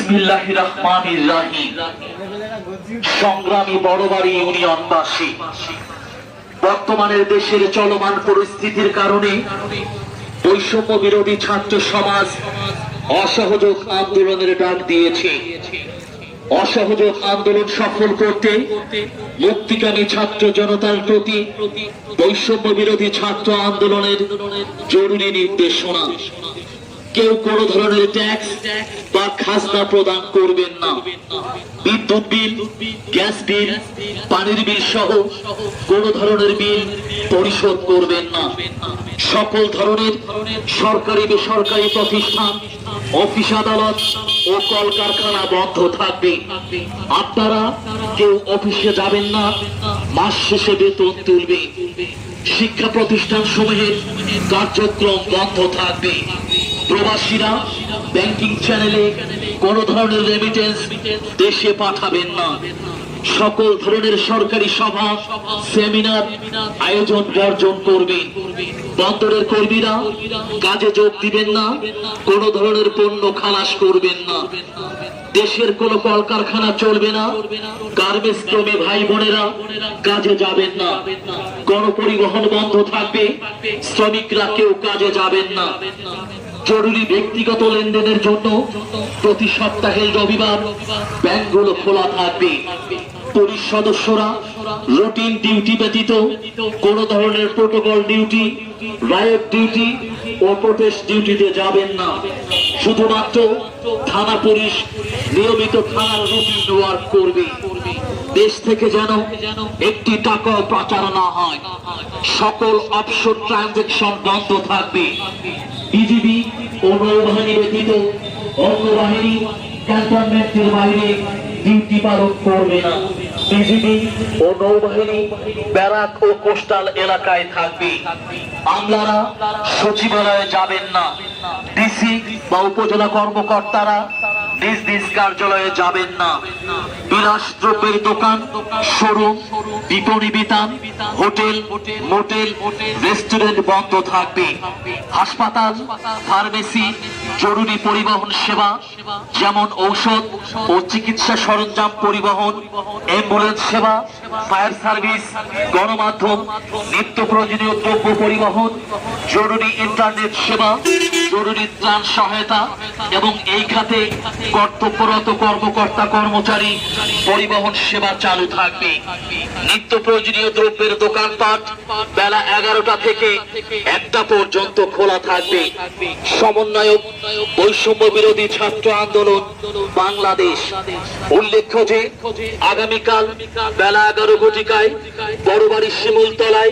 বিসমিল্লাহির রহমানির রহিম। সংগ্রামী বড়বাড়ি ইউনিয়নবাসী, বর্তমানের দেশের চলমান পরিস্থিতির কারণে বৈষম্য বিরোধী ছাত্র সমাজ অসহযোগ আন্দোলনের ডাক দিয়েছে। অসহযোগ আন্দোলন সফল করতে মুক্তিকামী ছাত্র জনতার প্রতি বৈষম্য বিরোধী ছাত্র আন্দোলনের জরুরি নির্দেশনা। কেউ কোনো ধরনের ট্যাক্স বা খাজনা প্রদান করবেন না। বিদ্যুৎ বিল, গ্যাস বিল, পানির বিল সহ কোনো ধরনের বিল পরিশোধ করবেন না। সকল ধরনের সরকারি বেসরকারি প্রতিষ্ঠান, অফিস আদালত ও কলকারখানা বন্ধ থাকবে। আপনারা কেউ অফিসে যাবেন না, মাস শেষে বেতন তুলবে। শিক্ষা প্রতিষ্ঠান সমূহের কার্যক্রম বন্ধ থাকবে। প্রবাসীরা ব্যাংকিং চ্যানেলে কোন ধরনের রেমিটেন্স দেশে পাঠাবেন না। সকল ধরনের সরকারি সভা, সেমিনার আয়োজন বর্জন করবেন। বন্দরের কর্মীরা কাজে যোগ দিবেন না, কোন ধরনের পণ্য খালাস করবেন না। দেশের কোন কলকারখানা চলবে না। গার্মেন্টস শ্রমিক ভাই বোনেরা কাজে যাবেন না। গণপরিবহন বন্ধ থাকবে, শ্রমিকরা কেউ কাজে যাবেন না। জরুরি ব্যক্তিগত লেনদেনের জন্য প্রতি সপ্তাহের রবিবার ব্যাংকগুলো খোলা থাকবে। পুলিশ সদস্যরা রুটিন ডিউটি ব্যতীত কোন ধরনের প্রোটোকল ডিউটি, রায়ট ডিউটি ও প্রোটেস্ট ডিউটিতে যাবেন না। শুধুমাত্র থানা পুলিশ নিয়মিত থানার রুটিন ওয়ার্ক করবে। দেশ থেকে যেন একটি টাকাও পাচার না হয়। সকল অফশোর ট্রানজাকশন বন্ধ থাকবে। বিজিবি ও নৌবাহিনী ব্যতীত অন্য বাহিনী ক্যান্টনমেন্টের বাইরে ডিউটি পালন করবে না। বিজিবি ও নৌবাহিনী ব্যারাক ও কোস্টাল এলাকায় থাকবে। আমলারা সচিবালয়ে যাবেন না। ডিসি বা উপজেলা কর্মকর্তারা নিজ নিজ কার্যালয়ে যাবেন না। বিলাস দ্রব্যের দোকান, শোরুম, বিপণী বিতান, হোটেল, মোটেল, রেস্টুরেন্ট বন্ধ থাকবে। হাসপাতাল, ফার্মেসি, জরুরি পরিবহন সেবা যেমন ঔষধ ও চিকিৎসা সরঞ্জাম পরিবহন, অ্যাম্বুলেন্স সেবা, ফায়ার সার্ভিস, গণমাধ্যম, নিত্য প্রয়োজনীয় দ্রব্য পরিবহন, জরুরি ইন্টারনেট সেবা, জরুরি ত্রাণ সহায়তা এবং এই খাতে কর্তব্যরত কর্মকর্তা কর্মচারী পরিবহন সেবা চালু থাকবে। নিত্য প্রয়োজনীয় দ্রব্যের দোকানপাট বেলা 11টা থেকে 1টা পর্যন্ত খোলা থাকবে। সমন্বয়ক বৈষম্য বিরোধী ছাত্র আন্দোলন বাংলাদেশ। উল্লেখ্য যে আগামীকাল বেলা 11 ঘটিকায় বড়বাড়ি শিমুলতলায়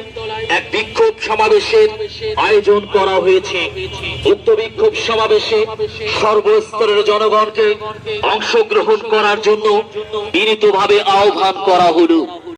এক বিক্ষোভ সমাবেশের আয়োজন করা হয়েছে। উক্ত বিক্ষোভ সমাবেশে সর্বস্তরের জনগণকে অংশগ্রহণ করার জন্য বিনীতভাবে আহ্বান করা হলো।